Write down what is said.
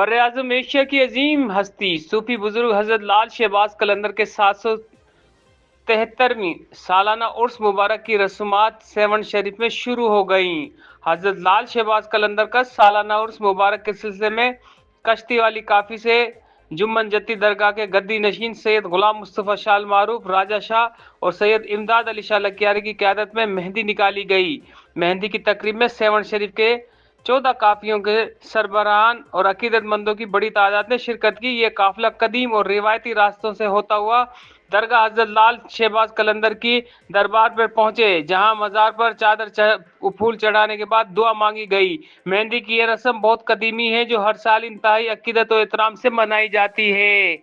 बर्र-ए-आज़म Asia की अजीम हस्ती सूफी बुजुर्ग हजरत लाल शहबाज कलंदर के 773वीं सालाना उर्स मुबारक की रस्मात सेवन शरीफ में शुरू हो गईं। हजरत लाल शहबाज कलंदर का सालाना उर्स मुबारक के सिलसिले में कश्ती वाली काफी से जुम्मन जत्ती दरगाह के गद्दी नशीन सैयद गुलाम मुस्तफ़ा शाह मारूफ राजा शाह और सैयद इमदाद अली शाह लकियारी की क़यादत में मेहंदी निकाली गई। मेहंदी की तकरीब में सेवन शरीफ के 14 काफियों के सरबराहान और अकीदतमंदों की बड़ी तादाद ने शिरकत की। ये काफिला कदीम और रिवायती रास्तों से होता हुआ दरगाह हजरत लाल शहबाज कलंदर की दरबार पर पहुंचे, जहां मजार पर फूल चढ़ाने के बाद दुआ मांगी गई। मेहंदी की यह रस्म बहुत कदीमी है जो हर साल इंतहाई अकीदत और एहतराम से मनाई जाती है।